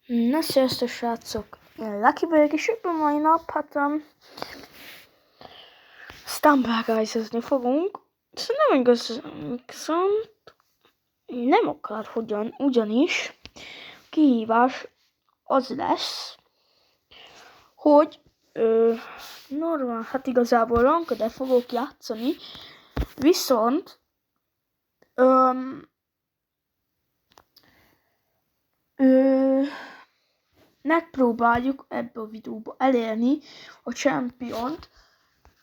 Na, sziasztok srácok! Én Lucky vagyok, és a mai nap, Stumble Guys-ezni fogunk. Szóval nem igaz, viszont nem akar ugyanis kihívás az lesz, hogy normál, hát igazából rankedet fogok játszani, viszont megpróbáljuk ebbe a videóba elérni a championt,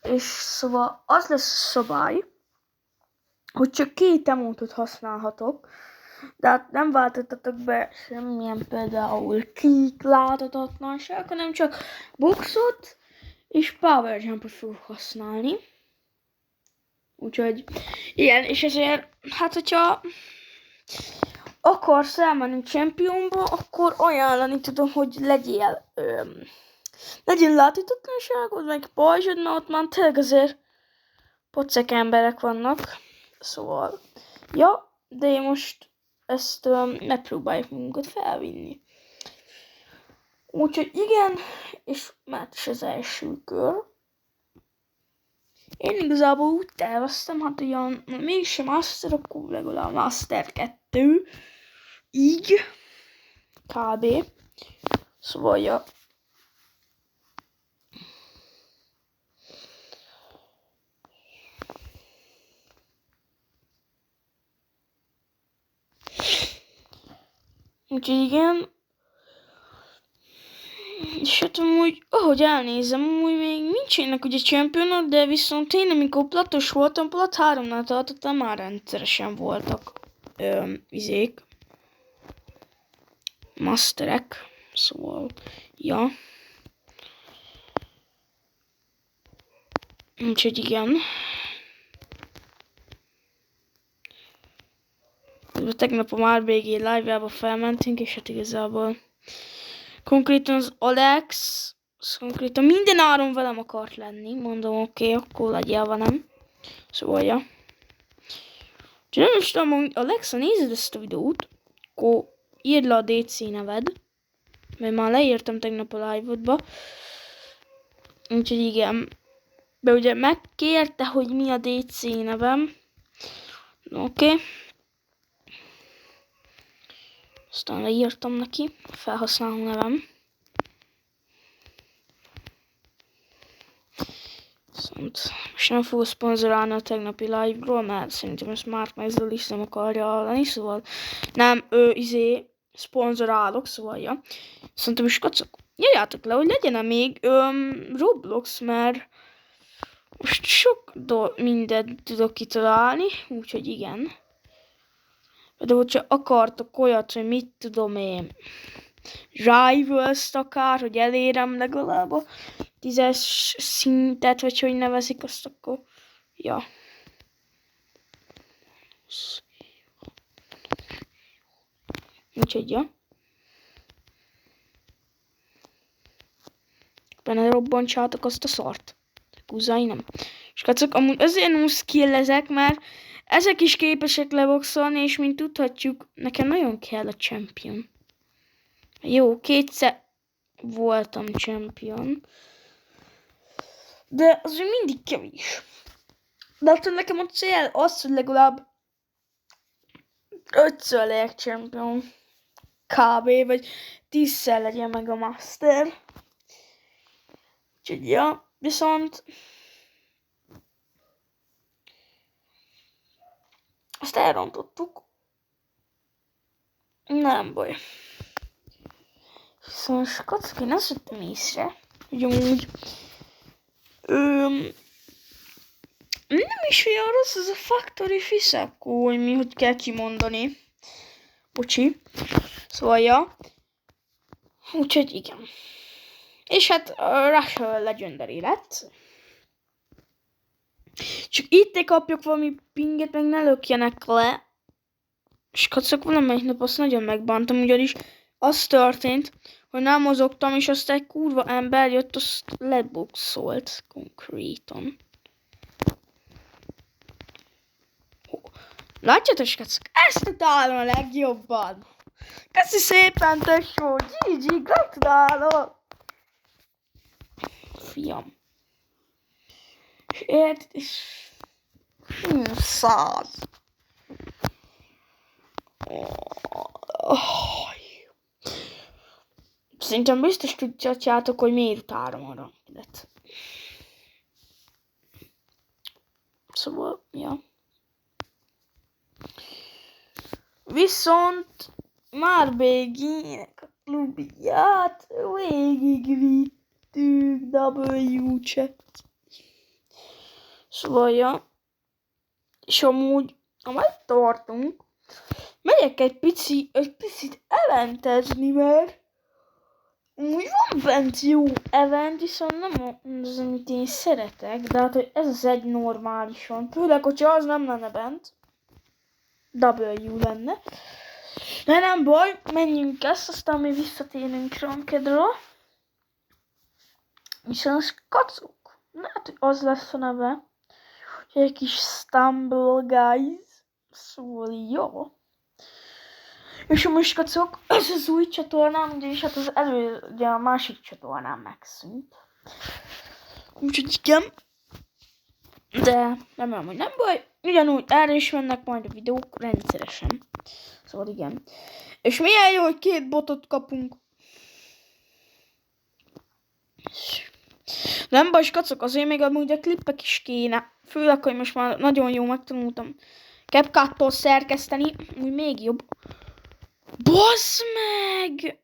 és szóval az lesz a szabály, hogy csak 2 emotot használhatok, de hát nem váltottatok be semmilyen például kick láthatatlanság, hanem csak boxot és power jumpot fogok használni. Úgyhogy igen, és ezért, hát hogyha akarsz elmenni championba, akkor ajánlani tudom, hogy legyen láthatatlanságod, meg pajzsod, mert ott már tényleg azért pocek emberek vannak. Szóval, ja, de én most ezt megpróbáljuk magunkat felvinni. Úgyhogy igen, és mert is az első kör. Én igazából úgy terveztem, hát ugyan mégsem Master, akkor legalább Master 2. Így. Kb. Szóval, ja. Úgyhogy igen. És hát amúgy, ahogy elnézem, amúgy még nincsenek ugye championok, de viszont én amikor platos voltam, plat 3-nál tartottam, már rendszeresen voltak izék. Masterek. Szóval, ja. Úgyhogy igen. Tegnap a MárBG live-jába felmentünk, és hát igazából konkrétan az Alex, konkrétan minden áron velem akart lenni. Mondom, oké, akkor legyél velem. Szóval, ja. Úgyhogy nem is tudom, hogy Alexa, nézed ezt a videót, akkor írd le a DC neved, mert már leírtam tegnap a live-odba. Úgyhogy igen. De ugye megkérte, hogy mi a DC nevem. Oké. Aztán leírtam neki a felhasználó nevem. Viszont most nem fogok szponzorálni a tegnapi live-ról, mert szerintem ezt Mark Mezzel is nem akarja hallani, szóval nem, szponzorálok, szóval ja. Szerintem is kacok, jöjjátok le, hogy legyen még Roblox, mert most sok mindent tudok kitalálni, úgyhogy igen. De hogyha akartok olyat, hogy mit tudom én, Rivals-t akár, hogy elérem legalább a 10-es szintet, vagy hogy nevezik azt, akkor ja. Úgyhogy ja. Benne robbantsátok azt a szart. Húzzai nem. És kacok, amúgy azért nem skillezek, mert ezek is képesek leboxolni, és mint tudhatjuk, nekem nagyon kell a champion. Jó, 2-szer voltam champion. De azért mindig kevés. De attól nekem a cél az, hogy legalább 5-ször legyek champion. Kb. Vagy 10-szer legyen meg a master. Úgyhogy ja, viszont azt elrontottuk. Nem baj. Viszont kacok, én azt vettem észre, hogy amúgy nem is olyan rossz az a Factory Fiszakó, hogy kell kimondani. Bocsi. Szóval ja. Úgyhogy igen. És hát Rush Legendary lett. Csak itt kapjuk valami pinget, meg ne lökjenek le. És kacok, valamelyik nap azt nagyon megbántam, ugyanis az történt, hogy nem mozogtam, és aztán egy kurva ember jött, azt leboxolt konkrétan. Látjátok, kacok, ezt utálom a legjobban. Köszi szépen, tesó! GG, gratulálok! Fiam. És érted, és... 100. Szerintem biztos tudjátok, hogy miért utálom a rankedet. Szóval, ja. Viszont már végének a klubját végigvittük W-chat. Szóval, ja. És amúgy, amely tartunk, megyek egy picit eventezni, mert úgy van bent jó event, viszont nem az, amit én szeretek, de hát, hogy ez az egy normálisan. Főleg, hogyha az nem lenne bent. W lenne. De nem baj, menjünk ezt, aztán mi visszatérünk rankedről. Viszont az kacok. Hát, hogy az lesz a neve. Egy kis Stumble Guys. Szóval jó. És most kacok, ez az új csatornám, ugyanis hát az ugye a másik csatornám megszűnt. Úgyhogy igen. De remélem, hogy nem baj. Ugyanúgy erre is mennek majd a videók rendszeresen. Szóval igen. És milyen jó, hogy 2 botot kapunk. Nem baj, kacok, azért még amúgy a klippek is kéne. Főleg, hogy most már nagyon jó megtanultam CapCut-tól szerkeszteni. Úgy még jobb. Bazd meg!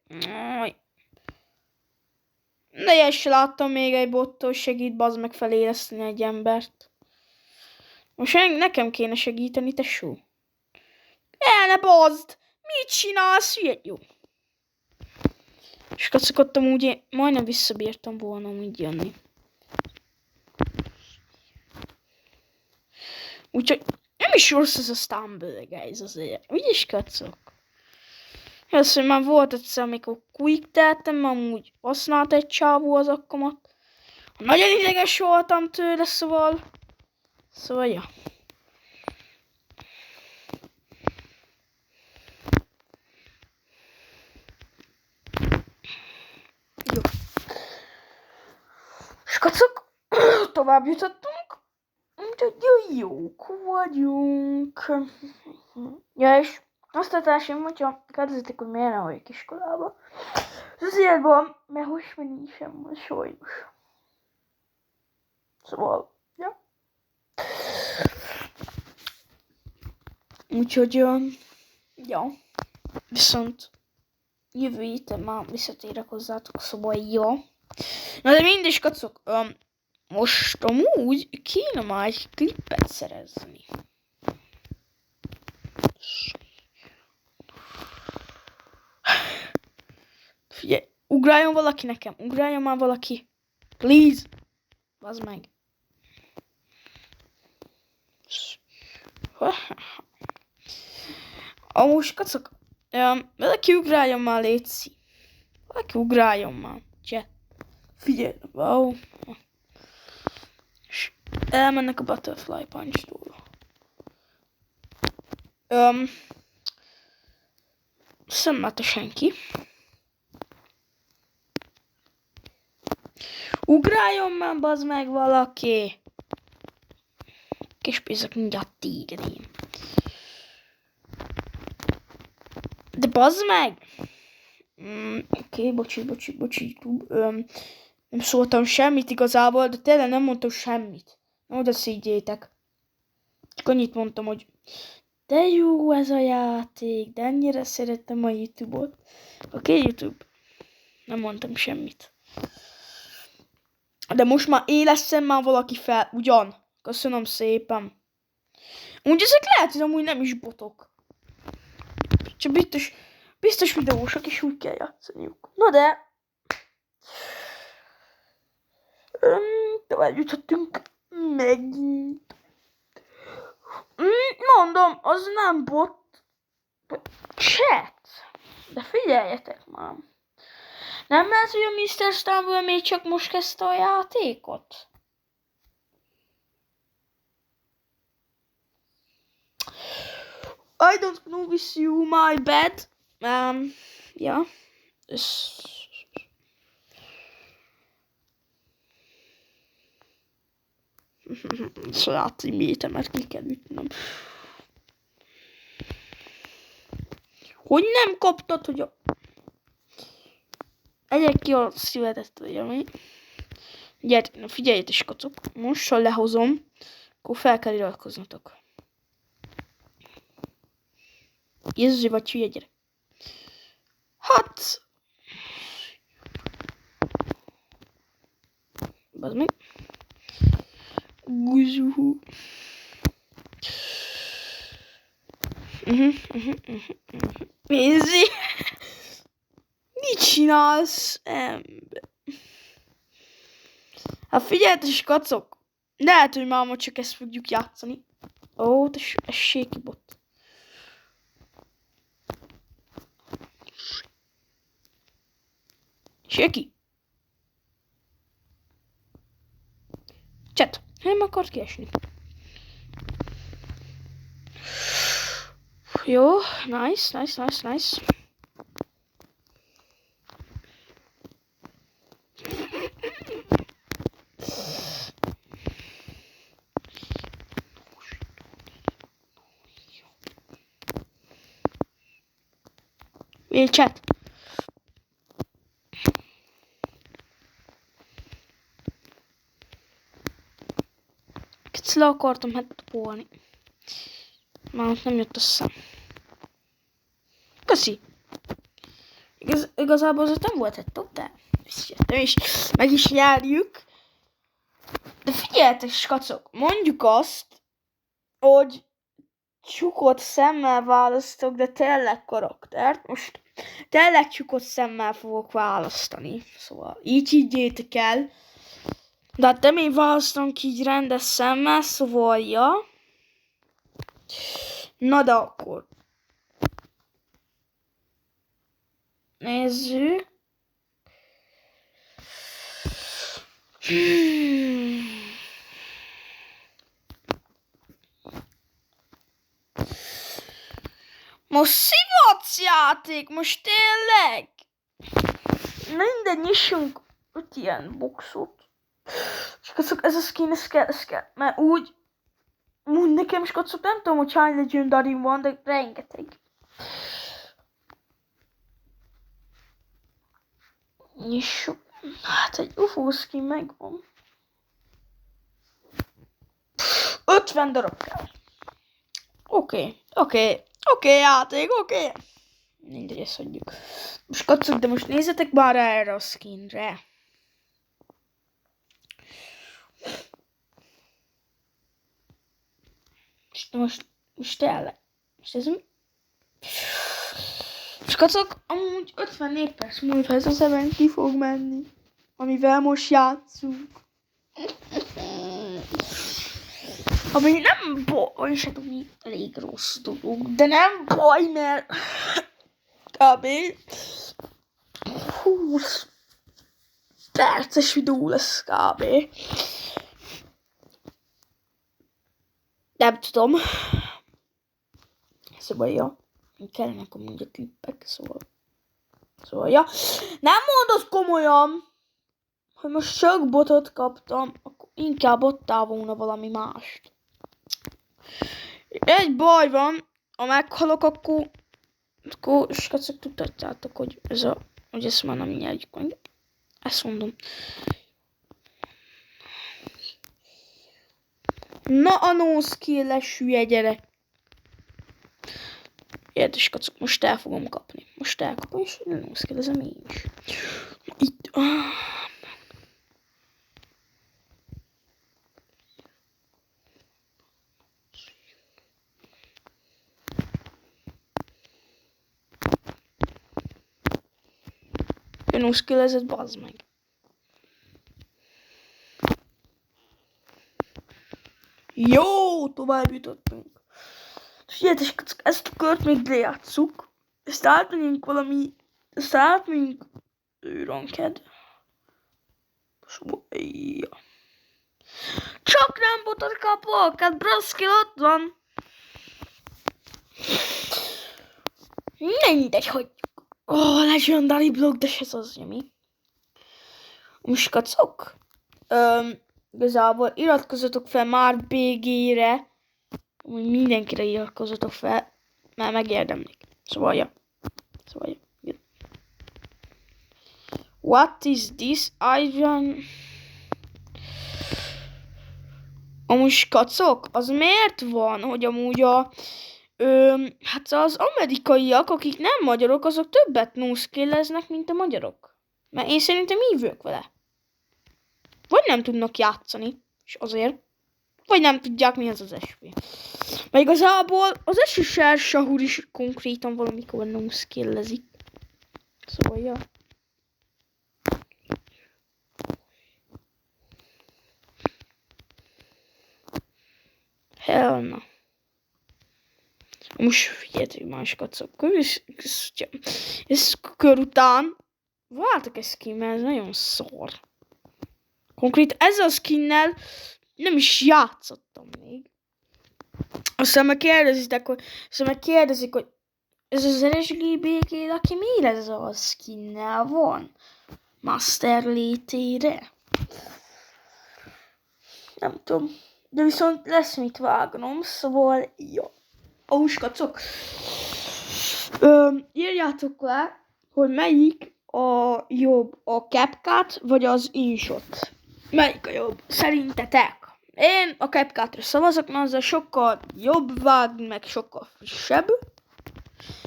De én sem láttam még egy bottól segít, bazd meg feléleszteni egy embert. Most nekem kéne segíteni, tesó. Ne bazd! Mit csinálsz? Jó. És kacokottam úgy, majdnem visszabírtam volna úgy jönni. Úgyhogy nem is rossz ez a Stumble Guys azért. Úgyis kacok. Az, hogy már volt egyszer, amikor quick-teltem, amúgy használt egy csávó az akkomat. Nagyon ideges voltam tőle, szóval... Szóval, ja. Jó. És kacok, tovább jutottunk. Úgyhogy jók vagyunk. Ja, és azt a társaim, hogyha kérdezitek, hogy miért nem vagyok iskolába. Ez azért van, mert hosmennyi sem van sajnos. Szóval, ja. Úgyhogy, ja. Viszont jövő héten már visszatérek hozzátok, szóval jó. Na de mindig kacok, most amúgy kéne már egy klippet szerezni. Figyelj, ugráljon valaki nekem, ugráljon már valaki. Please. Bazd meg. Amúgy kacok, valaki ugráljon már, létszi. Valaki ugráljon már. Chat. Figyelj, wow. És elmennek a Butterfly Punch-tól. Szemmelt a senki. Ugráljon már, bazd meg valaki! Kis pénzek mindjárt tégedém. De bazd meg! Oké, bocsi. Nem szóltam semmit igazából, de tényleg nem mondtam semmit. Nem oda szígyétek. Csak annyit mondtam, hogy de jó ez a játék, de ennyire szerettem a YouTube-ot. Oké, YouTube. Nem mondtam semmit. De most már éleszem már valaki fel, ugyan? Köszönöm szépen. Úgy ezek lehet, hogy amúgy nem is botok. Csak biztos videósok, és úgy kell játszaniuk. Na de... tovább jutottunk megint. Mondom, az nem bot. Chat. De figyeljetek már. Nem lehet, hogy a Mr. Stumble még csak most kezdte a játékot? I don't know with you, my bad. Ja. Sajáti métemet ki kell ütnöm. Hogy nem kaptad, hogy a... Egyek ki a szívedet, vagy ami. Gyertek, figyeljetek is, kacok. Most, ha lehozom, akkor fel kell iratkoznatok. Jézus, vagy hülye gyerek. Hát... Bazd meg. Guzuhu. Nézzi! Mit csinálsz, ember? Hát figyeljetek is, kacok. Lehet, hogy máma csak ezt fogjuk játszani. Ó, ez séki bot. Séki! Chat, nem akart kiesni. Jó, nice. Chat. Kicsit le akartam topolni. Már nem jött össze. Köszi. Igazából az nem volt egy top, de nem is meg is nyerjük. De figyeljetek, skacok, mondjuk azt, hogy csukott szemmel választok, de tényleg karaktert. Most tényleg csukott szemmel fogok választani. Szóval így higgyétek el. De hát nem én választom ki így rendes szemmel, szóval ja. Na de akkor. Nézzük. Most szivatsz játék, most tényleg. Minden nyissunk 5 ilyen boxot. És kacok, ez a skin, ez kell. Mert úgy nekem is kacok, nem tudom, hogy hány legendary van, de rengeteg. Nyissuk. Hát egy UFO skin megvan. 50 darab kell. Oké, játék, oké. Mindegy, ezt hagyjuk. Most kacok, de most nézzetek már erre a skinre. Most tényleg. Most ez mi? És kacok, amúgy 54 perc múlva ez az event ki fog menni. Amivel most játszunk. Ami nem baj, se tudni, elég rossz dolog, de nem baj, mert kb. 20 perces videó lesz kb. Nem tudom. Szóval ja, kellenek amúgy a klippek, szóval ja. Nem mondod komolyan, hogy most csak botot kaptam, akkor inkább adtál volna valami mást. Egy baj van, ha meghalok, akkor skacok, tudhatjátok, hogy hogy ezt már nem nyerjük meg. Ezt mondom. Na a no skill-es hülye gyerek. Érdes kacok, most el fogom kapni. Most elkapom, és no skill-ezem én is. Itt. No skill-ezett, bazd meg. Jó, tovább jutottunk. Figyeljetek, ezt a kört még lejátszuk. Ezt átmegyünk valami... Ezt átmegyünk... Ranked. Csak nem botot kapok, hát Braszki ott van. Mindegy, hogy... Legendary blog, de ez az, mi? Most kacok? Igazából iratkozzatok fel már BG-re. Mindenkire iratkozzatok fel, mert megérdemlik. Szóval, ja. What is this? Amúgy kacok, az miért van, hogy amúgy hát az amerikaiak, akik nem magyarok, azok többet no-skilleznek, mint a magyarok. Mert én szerintem hívők vele. Vagy nem tudnak játszani, és azért. Vagy nem tudják, mi az SP. Mert igazából az SSR Sahur is konkrétan valamikor no-skillezik. Szóval, ja. Hell no. Most figyeljetek más kacok. Ez kör után váltak egy skin, mert ez nagyon szar. Konkrét ezzel a skinnel nem is játszottam még. Aztán meg kérdezik, hogy ez az RSGBG, aki miért ez a skinnel van? Master létére? Nem tudom. De viszont lesz mit vágnom, szóval jó. Kacok. Írjátok le, hogy melyik a jobb, a CapCut vagy az InShot. Melyik a jobb? Szerintetek? Én a CapCutra szavazok, mert azzal sokkal jobb vágni, meg sokkal frissebb.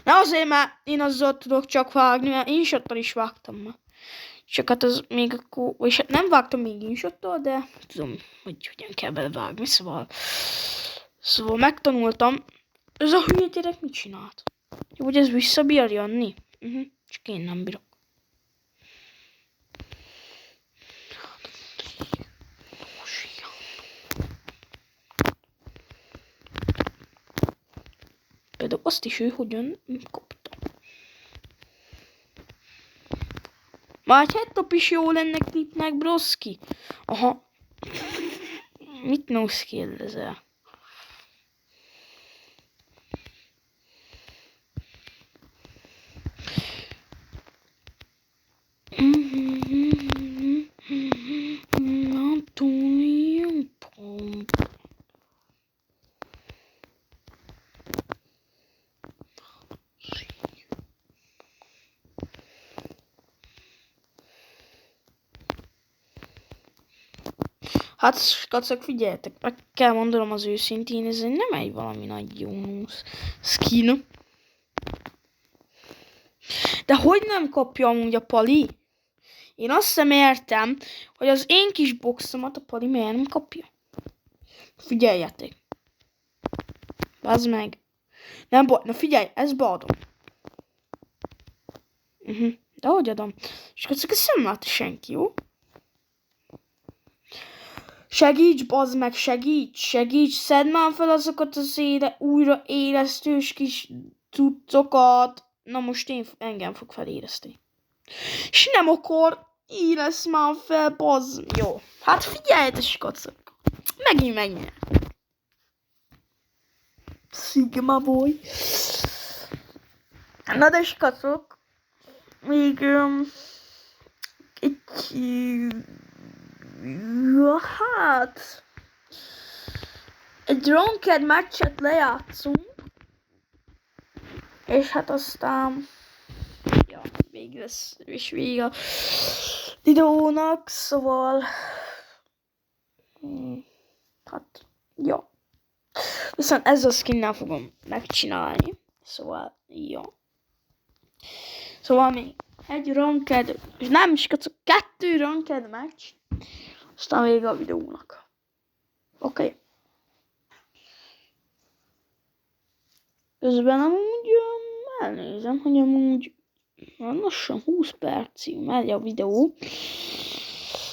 Na azért, mert én azzal tudok csak vágni, mert InShottal is vágtam ma. Csak hát az még akkor, és hát nem vágtam még InShottal, de tudom, hogy hogyan kell belevágni, szóval megtanultam. Ez a hülye gyerek mit csinált? Jó, hogy ez visszabír jönni? Csak én nem bírok. Például azt is ő hogyan kapta. Már egy headtop is jó lenne klipnek, broszki. Aha. Mit no-skillezel? Hát, kacok, figyeljetek, meg kell mondanom az őszintén, ez nem egy valami nagy jó skin. De hogy nem kapja amúgy a Pali? Én azt sem értem, hogy az én kis boxomat a Pali miért nem kapja. Figyeljetek. Bazd meg. Nem baj, na figyelj, ezt beadom. De hogy adom? És kacok, ezt nem látta senki, jó? Segíts, bazd meg, segíts, szedd már fel azokat az újra élesztős kis cuccokat. Na most engem fog feléreszteni. És nem akkor éresz már fel, bazd. Jó, hát figyeljetek, kacok. Megint megnyer. Sigma boy. Na de kacok. Még hát egy ranked meccset lejátszunk, és hát aztán még lesz, és vége a videónak, szóval hát viszont ezzel a skinnel fogom megcsinálni, szóval szóval még egy ranked, és nem is kacok, 2 ranked meccs, aztán vége a videónak. Oké. Közben amúgy elnézem, hogy amúgy lassan 20 percig megy a videó,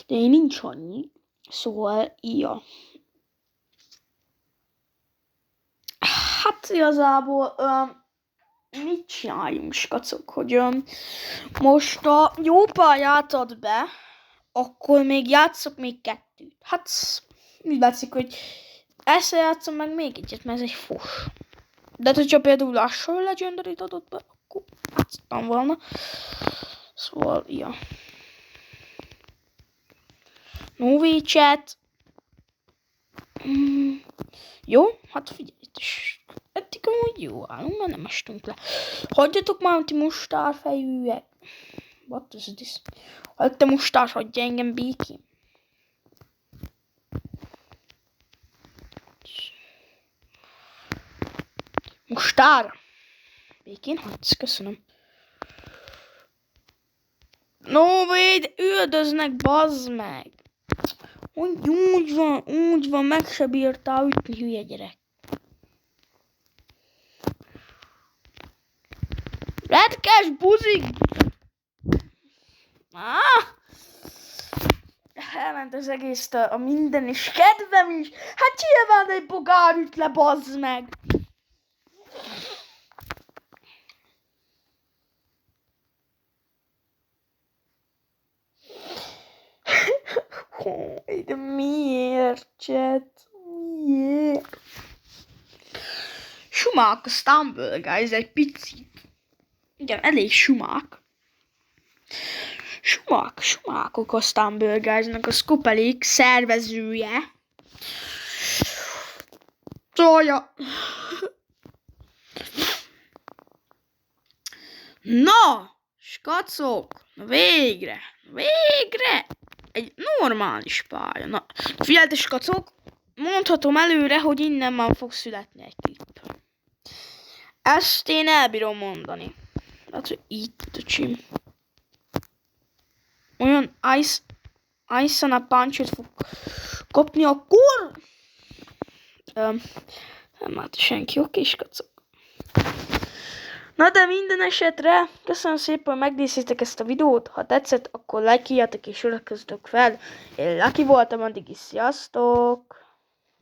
de én nincs annyi, szóval Hát igazából mit csináljunk, skacok, hogy most a jó pályát ad be, akkor még játszok még 2. Hát úgy látszik, hogy ezt játszom meg még egyet, mert ez egy fos. De hogyha például lassan Legendary-t adott be, akkor átszottam volna. Szóval, ja. No WeChat. Jó, hát figyelj, eddig amúgy jó állunk, mert nem estünk le. Hagyjatok már, ti mustárfejűek. What is this? Hát te mustár, hagyja engem békén. Mustár! Békén hagysz, köszönöm. No wait, üldöznek, bazd meg! Úgy van, meg se bírtál ütni, hülye gyerek. Retkes buzik! Elment az egész a minden is, kedvem is. Hát nyilván egy bogár üt le, bazd meg! De miért, chat? Miért? Sumák a Stumble Guys egy picit. Igen, elég sumák. Sumákok a Stumble Guys-nak a Skopelik szervezője. Szója. Na, skacok, végre egy normális pálya. Na, figyeljetek, skacok, mondhatom előre, hogy innen már fog születni egy klip. Ezt én elbírom mondani. Hát, hogy itt a csim. Olyan Ice-on a punch-ot fog kapni, akkor... nem hát senki, oké, skacok. Na de minden esetre, köszönöm szépen, hogy megnéztétek ezt a videót. Ha tetszett, akkor lájkoljátok és iratkozzatok fel. Én Lucky voltam, addig is sziasztok!